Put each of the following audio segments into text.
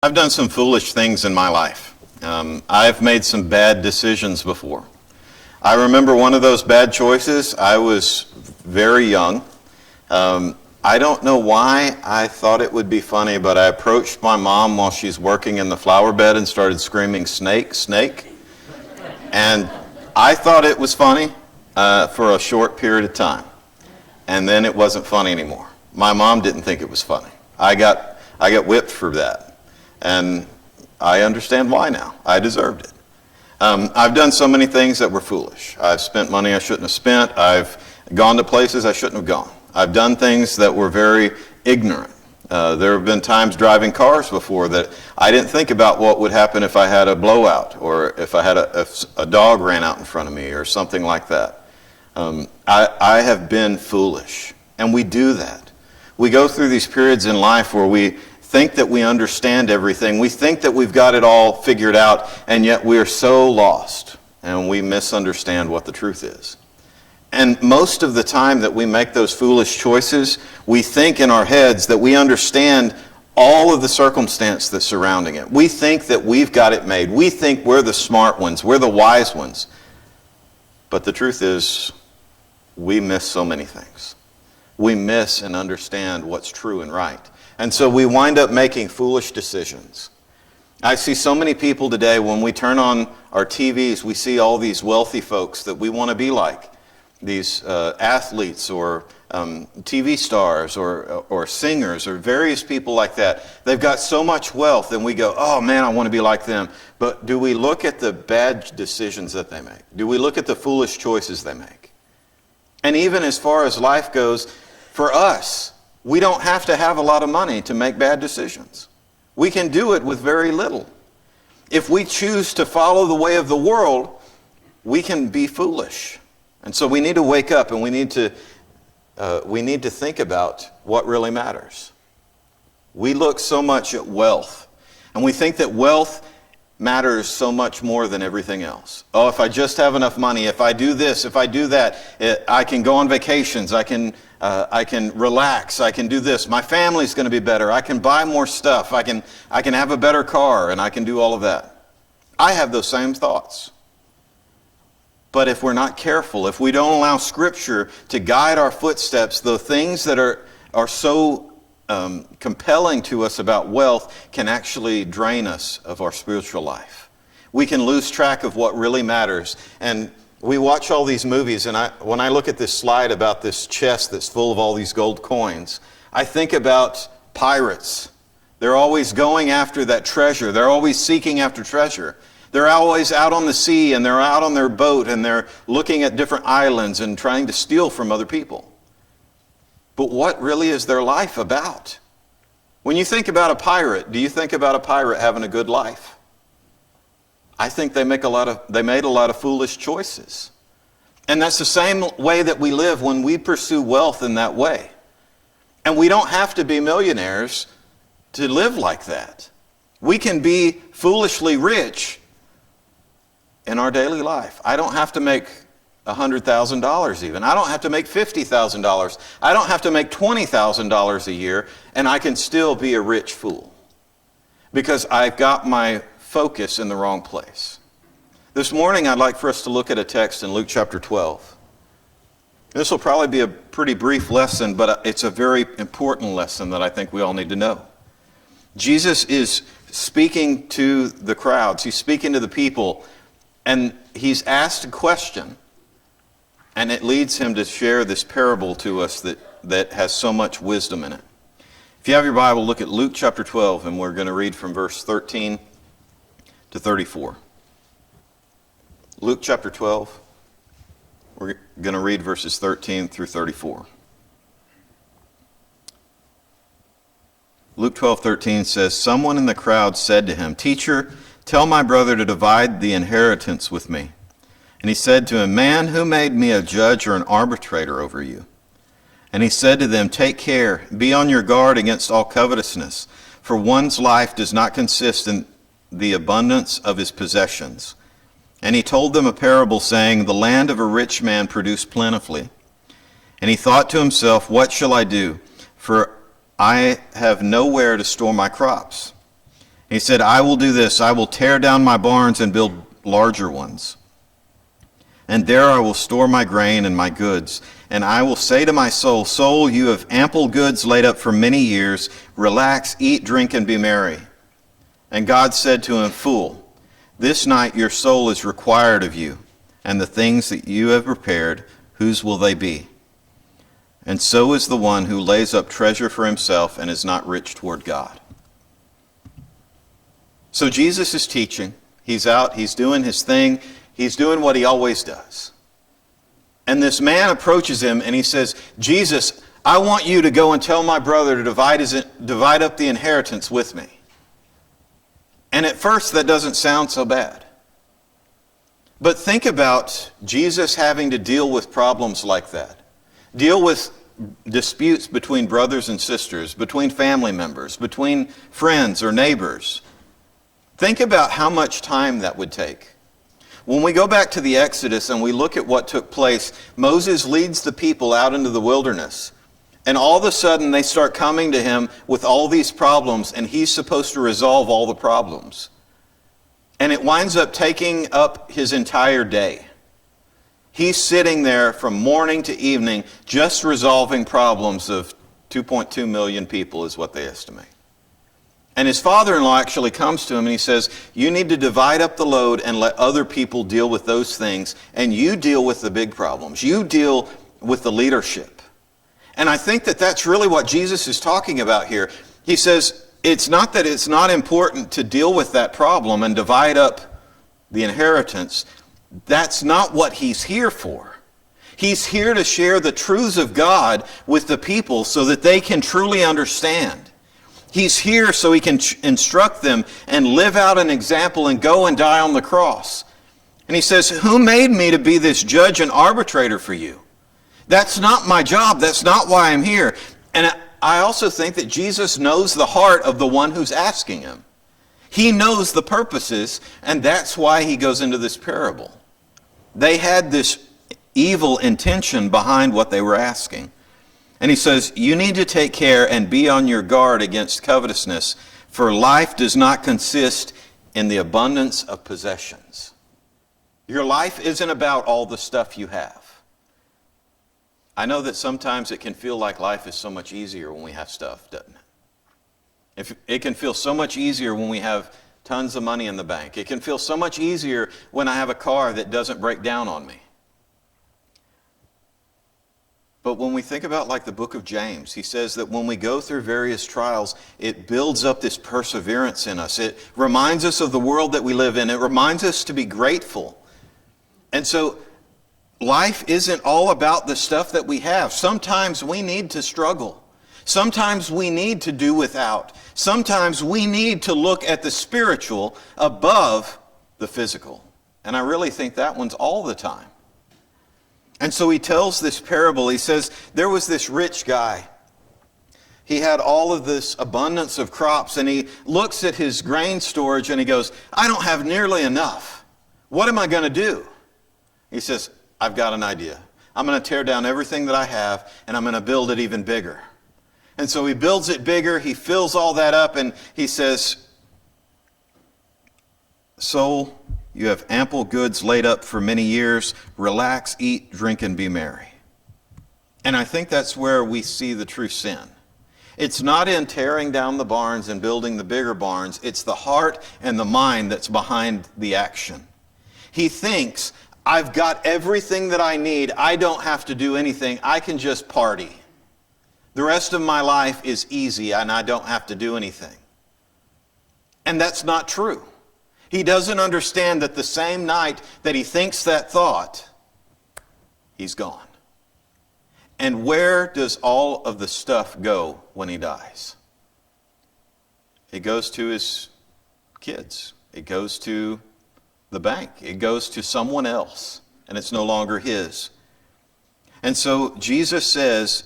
I've done some foolish things in my life. I've made some bad decisions before. I remember one of those bad choices. I was very young. I don't know why I thought it would be funny, but I approached my mom while she's working in the flower bed and started screaming, "Snake, snake." And I thought it was funny for a short period of time. And then it wasn't funny anymore. My mom didn't think it was funny. I got whipped for that. And I understand why now. I deserved it. I've done so many things that were foolish. I've spent money I shouldn't have spent. I've gone to places I shouldn't have gone. I've done things that were very ignorant. There have been times driving cars before that I didn't think about what would happen if I had a blowout or if I had a dog ran out in front of me or something like that. I have been foolish, and we do that. We go through these periods in life where we think that we understand everything. We think that we've got it all figured out, and yet we are so lost, and we misunderstand what the truth is. And most of the time that we make those foolish choices, we think in our heads that we understand all of the circumstance that's surrounding it. We think that we've got it made. We think we're the smart ones. We're the wise ones. But the truth is, we miss so many things. We miss and understand what's true and right. And so we wind up making foolish decisions. I see so many people today, when we turn on our TVs, we see all these wealthy folks that we want to be like. These athletes or TV stars or singers or various people like that. They've got so much wealth and we go, oh man, I want to be like them. But do we look at the bad decisions that they make? Do we look at the foolish choices they make? And even as far as life goes, for us, we don't have to have a lot of money to make bad decisions. We can do it with very little. If we choose to follow the way of the world, we can be foolish. And so we need to wake up and we need to think about what really matters. We look so much at wealth, and we think that wealth matters so much more than everything else. Oh, if I just have enough money, if I do this, if I do that, I can go on vacations, I can relax, I can do this. My family's going to be better. I can buy more stuff. I can have a better car, and I can do all of that. I have those same thoughts. But if we're not careful, if we don't allow Scripture to guide our footsteps, the things that are so compelling to us about wealth can actually drain us of our spiritual life. We can lose track of what really matters. And we watch all these movies, and when I look at this slide about this chest that's full of all these gold coins, I think about pirates. They're always going after that treasure. They're always seeking after treasure. They're always out on the sea, and they're out on their boat, and they're looking at different islands and trying to steal from other people. But what really is their life about? When you think about a pirate, do you think about a pirate having a good life? I think they made a lot of foolish choices. And that's the same way that we live when we pursue wealth in that way. And we don't have to be millionaires to live like that. We can be foolishly rich in our daily life. I don't have to make $100,000 even. I don't have to make $50,000. I don't have to make $20,000 a year, and I can still be a rich fool because I've got my focus in the wrong place. This morning, I'd like for us to look at a text in Luke chapter 12. This will probably be a pretty brief lesson, but it's a very important lesson that I think we all need to know. Jesus is speaking to the crowds. He's speaking to the people, and he's asked a question. And it leads him to share this parable to us that has so much wisdom in it. If you have your Bible, look at Luke chapter 12, and we're going to read from verse 13 to 34. Luke chapter 12, we're going to read verses 13 through 34. Luke 12:13 says, "Someone in the crowd said to him, 'Teacher, tell my brother to divide the inheritance with me.' And he said to him, 'Man, who made me a judge or an arbitrator over you?' And he said to them, 'Take care, be on your guard against all covetousness, for one's life does not consist in the abundance of his possessions.' And he told them a parable, saying, 'The land of a rich man produced plentifully. And he thought to himself, What shall I do? For I have nowhere to store my crops. He said, I will do this. I will tear down my barns and build larger ones. And there I will store my grain and my goods. And I will say to my soul, Soul, you have ample goods laid up for many years. Relax, eat, drink, and be merry. And God said to him, Fool, this night your soul is required of you, and the things that you have prepared, whose will they be? And so is the one who lays up treasure for himself and is not rich toward God. So Jesus is teaching. He's out. He's doing his thing. He's doing what he always does. And this man approaches him and he says, Jesus, I want you to go and tell my brother to divide up the inheritance with me. And at first that doesn't sound so bad. But think about Jesus having to deal with problems like that. Deal with disputes between brothers and sisters, between family members, between friends or neighbors. Think about how much time that would take. When we go back to the Exodus and we look at what took place, Moses leads the people out into the wilderness. And all of a sudden they start coming to him with all these problems, and he's supposed to resolve all the problems. And it winds up taking up his entire day. He's sitting there from morning to evening just resolving problems of 2.2 million people is what they estimate. And his father-in-law actually comes to him and he says, you need to divide up the load and let other people deal with those things, and you deal with the big problems. You deal with the leadership. And I think that that's really what Jesus is talking about here. He says, it's not that it's not important to deal with that problem and divide up the inheritance. That's not what he's here for. He's here to share the truths of God with the people so that they can truly understand. He's here so he can instruct them and live out an example and go and die on the cross. And he says, who made me to be this judge and arbitrator for you? That's not my job. That's not why I'm here. And I also think that Jesus knows the heart of the one who's asking him. He knows the purposes, and that's why he goes into this parable. They had this evil intention behind what they were asking. And he says, you need to take care and be on your guard against covetousness, for life does not consist in the abundance of possessions. Your life isn't about all the stuff you have. I know that sometimes it can feel like life is so much easier when we have stuff, doesn't it? It can feel so much easier when we have tons of money in the bank. It can feel so much easier when I have a car that doesn't break down on me. But when we think about like the book of James, he says that when we go through various trials, it builds up this perseverance in us. It reminds us of the world that we live in. It reminds us to be grateful. And so life isn't all about the stuff that we have. Sometimes we need to struggle. Sometimes we need to do without. Sometimes we need to look at the spiritual above the physical. And I really think that one's all the time. And so he tells this parable. He says, there was this rich guy. He had all of this abundance of crops, and he looks at his grain storage and he goes, I don't have nearly enough. What am I going to do? He says, I've got an idea. I'm going to tear down everything that I have, and I'm going to build it even bigger. And so he builds it bigger. He fills all that up, and he says, Soul, you have ample goods laid up for many years. Relax, eat, drink, and be merry. And I think that's where we see the true sin. It's not in tearing down the barns and building the bigger barns. It's the heart and the mind that's behind the action. He thinks, I've got everything that I need. I don't have to do anything. I can just party. The rest of my life is easy and I don't have to do anything. And that's not true. He doesn't understand that the same night that he thinks that thought, he's gone. And where does all of the stuff go when he dies? It goes to his kids. It goes to the bank. It goes to someone else, and it's no longer his. And so Jesus says,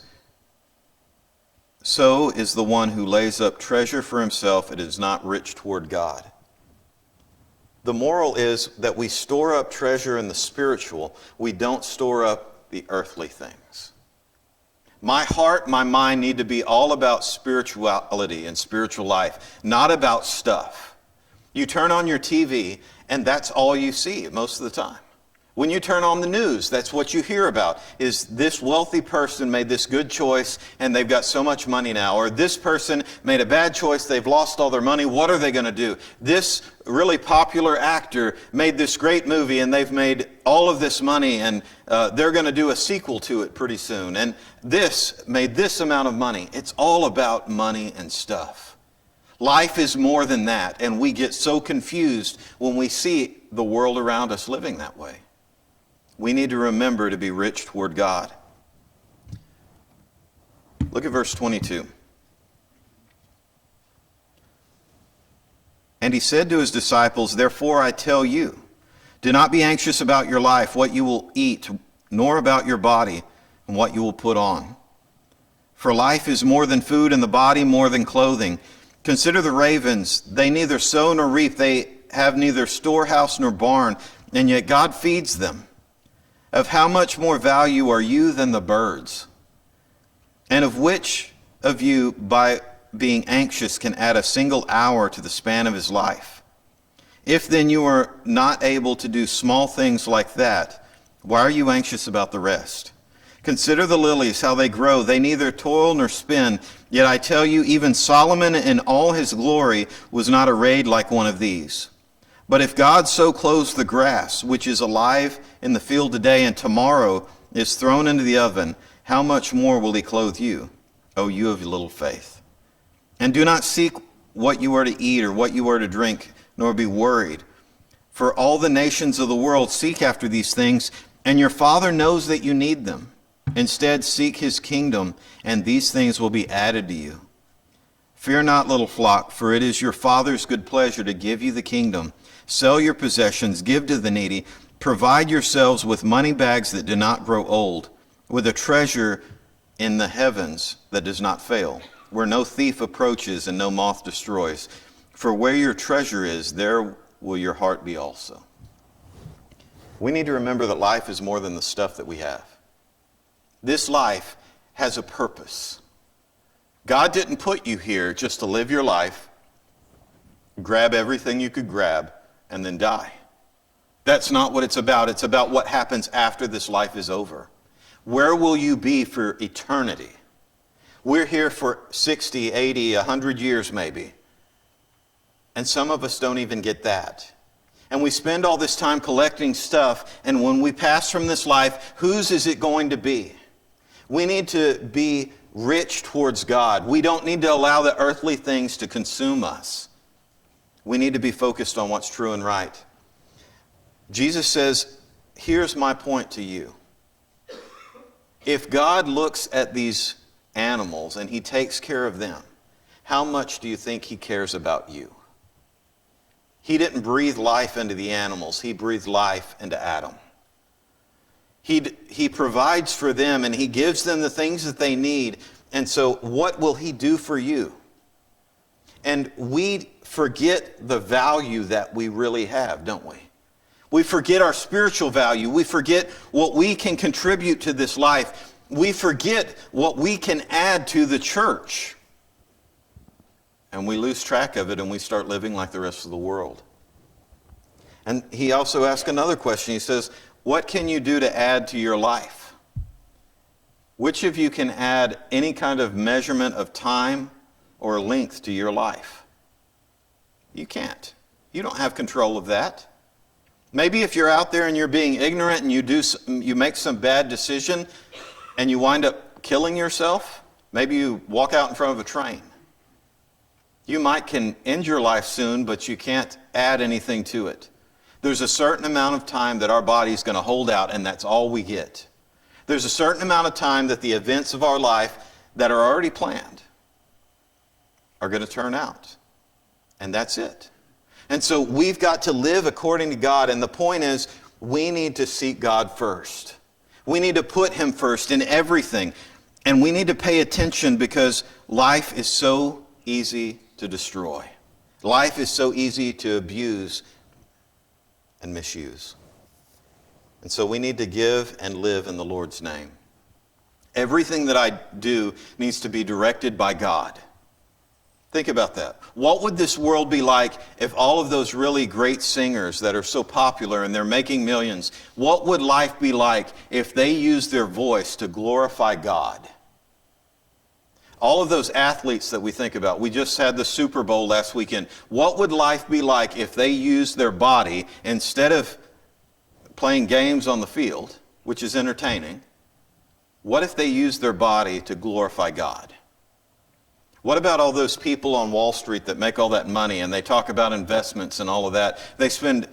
so is the one who lays up treasure for himself and is not rich toward God. The moral is that we store up treasure in the spiritual. We don't store up the earthly things. My heart, my mind need to be all about spirituality and spiritual life, not about stuff. You turn on your TV, and that's all you see most of the time. When you turn on the news, that's what you hear about, is this wealthy person made this good choice, and they've got so much money now. Or this person made a bad choice, they've lost all their money, what are they going to do? This really popular actor made this great movie, and they've made all of this money, and they're going to do a sequel to it pretty soon. And this made this amount of money. It's all about money and stuff. Life is more than that, and we get so confused when we see the world around us living that way. We need to remember to be rich toward God. Look at verse 22. And he said to his disciples, "Therefore I tell you, do not be anxious about your life, what you will eat, nor about your body, and what you will put on. For life is more than food, and the body more than clothing. Consider the ravens, they neither sow nor reap, they have neither storehouse nor barn, and yet God feeds them. Of how much more value are you than the birds? And of which of you, by being anxious, can add a single hour to the span of his life? If then you are not able to do small things like that, why are you anxious about the rest? Consider the lilies, how they grow. They neither toil nor spin. Yet I tell you, even Solomon in all his glory was not arrayed like one of these. But if God so clothes the grass, which is alive in the field today and tomorrow is thrown into the oven, how much more will he clothe you, O you of little faith? And do not seek what you are to eat or what you are to drink, nor be worried. For all the nations of the world seek after these things, and your Father knows that you need them. Instead, seek his kingdom, and these things will be added to you. Fear not, little flock, for it is your Father's good pleasure to give you the kingdom. Sell your possessions, give to the needy, provide yourselves with money bags that do not grow old, with a treasure in the heavens that does not fail, where no thief approaches and no moth destroys. For where your treasure is, there will your heart be also." We need to remember that life is more than the stuff that we have. This life has a purpose. God didn't put you here just to live your life, grab everything you could grab, and then die. That's not what it's about. It's about what happens after this life is over. Where will you be for eternity? We're here for 60, 80, 100 years maybe. And some of us don't even get that. And we spend all this time collecting stuff, and when we pass from this life, whose is it going to be? We need to be rich towards God. We don't need to allow the earthly things to consume us. We need to be focused on what's true and right. Jesus says, here's my point to you. If God looks at these animals and he takes care of them, how much do you think he cares about you? He didn't breathe life into the animals. He breathed life into Adam. He provides for them and he gives them the things that they need. And so what will he do for you? And we forget the value that we really have, don't we? We forget our spiritual value. We forget what we can contribute to this life. We forget what we can add to the church. And we lose track of it and we start living like the rest of the world. And he also asked another question. He says, what can you do to add to your life? Which of you can add any kind of measurement of time or length to your life? You can't. You don't have control of that. Maybe if you're out there and you're being ignorant and you make some bad decision and you wind up killing yourself, maybe you walk out in front of a train. You can end your life soon, but you can't add anything to it. There's a certain amount of time that our body's going to hold out, and that's all we get. There's a certain amount of time that the events of our life that are already planned are going to turn out. And that's it. And so we've got to live according to God. And the point is, we need to seek God first. We need to put him first in everything. And we need to pay attention because life is so easy to destroy. Life is so easy to abuse and misuse. And so we need to give and live in the Lord's name. Everything that I do needs to be directed by God. Think about that. What would this world be like if all of those really great singers that are so popular and they're making millions, what would life be like if they used their voice to glorify God? All of those athletes that we think about, we just had the Super Bowl last weekend. What would life be like if they used their body instead of playing games on the field, which is entertaining? What if they used their body to glorify God? What about all those people on Wall Street that make all that money and they talk about investments and all of that? They spend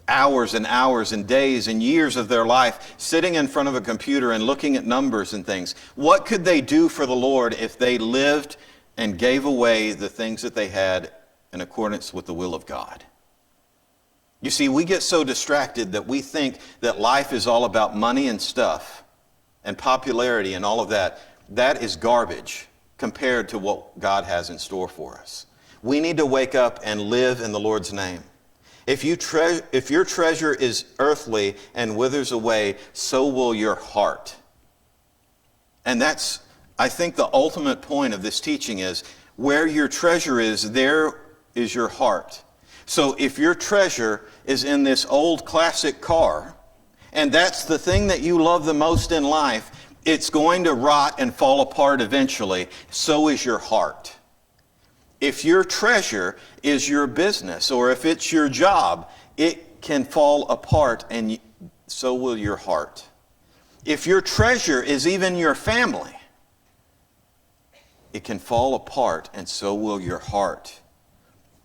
hours and hours and days and years of their life sitting in front of a computer and looking at numbers and things. What could they do for the Lord if they lived and gave away the things that they had in accordance with the will of God? You see, we get so distracted that we think that life is all about money and stuff and popularity and all of that. That is garbage compared to what God has in store for us. We need to wake up and live in the Lord's name. If your treasure is earthly and withers away, so will your heart. And that's, I think, the ultimate point of this teaching is, where your treasure is, there is your heart. So if your treasure is in this old classic car, and that's the thing that you love the most in life, it's going to rot and fall apart eventually. So is your heart. If your treasure is your business, or if it's your job, it can fall apart, and so will your heart. If your treasure is even your family, it can fall apart, and so will your heart.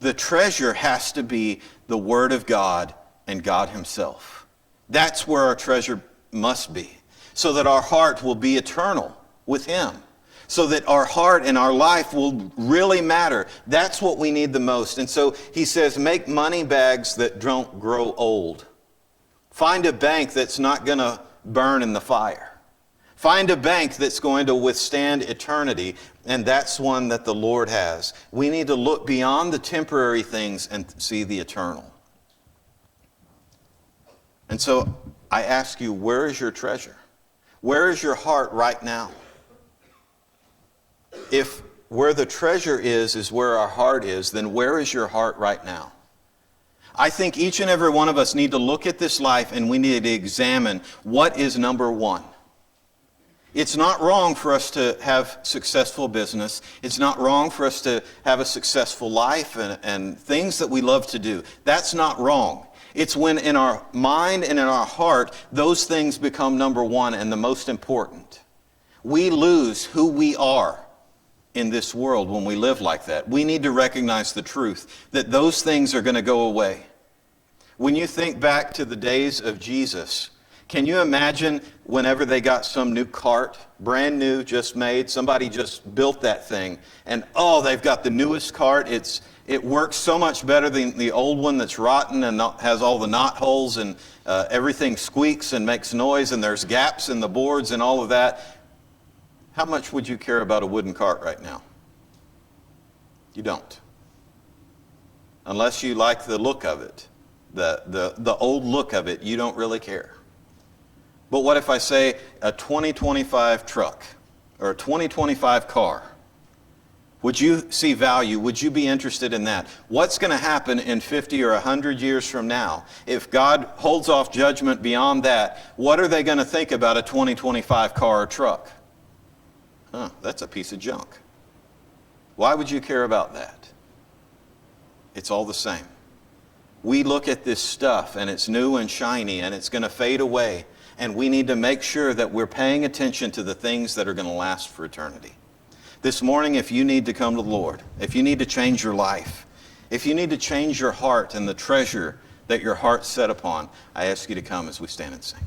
The treasure has to be the Word of God and God Himself. That's where our treasure must be, so that our heart will be eternal with Him. So that our heart and our life will really matter. That's what we need the most. And so he says, make money bags that don't grow old. Find a bank that's not going to burn in the fire. Find a bank that's going to withstand eternity, and that's one that the Lord has. We need to look beyond the temporary things and see the eternal. And so I ask you, where is your treasure? Where is your heart right now? If where the treasure is where our heart is, then where is your heart right now? I think each and every one of us need to look at this life, and we need to examine what is number one. It's not wrong for us to have successful business. It's not wrong for us to have a successful life and things that we love to do. That's not wrong. It's when in our mind and in our heart, those things become number one and the most important. We lose who we are in this world when we live like that. We need to recognize the truth that those things are going to go away. When you think back to the days of Jesus, can you imagine whenever they got some new cart, brand new, just made, somebody just built that thing, and they've got the newest cart. It works so much better than the old one that's rotten and has all the knot holes, and everything squeaks and makes noise, and there's gaps in the boards and all of that. How much would you care about a wooden cart right now? You don't. Unless you like the look of it, the old look of it, you don't really care. But what if I say a 2025 truck or a 2025 car? Would you see value? Would you be interested in that? What's going to happen in 50 or 100 years from now? If God holds off judgment beyond that, what are they going to think about a 2025 car or truck? That's a piece of junk. Why would you care about that? It's all the same. We look at this stuff and it's new and shiny and it's going to fade away, and we need to make sure that we're paying attention to the things that are going to last for eternity. This morning, if you need to come to the Lord, if you need to change your life, if you need to change your heart and the treasure that your heart's set upon, I ask you to come as we stand and sing.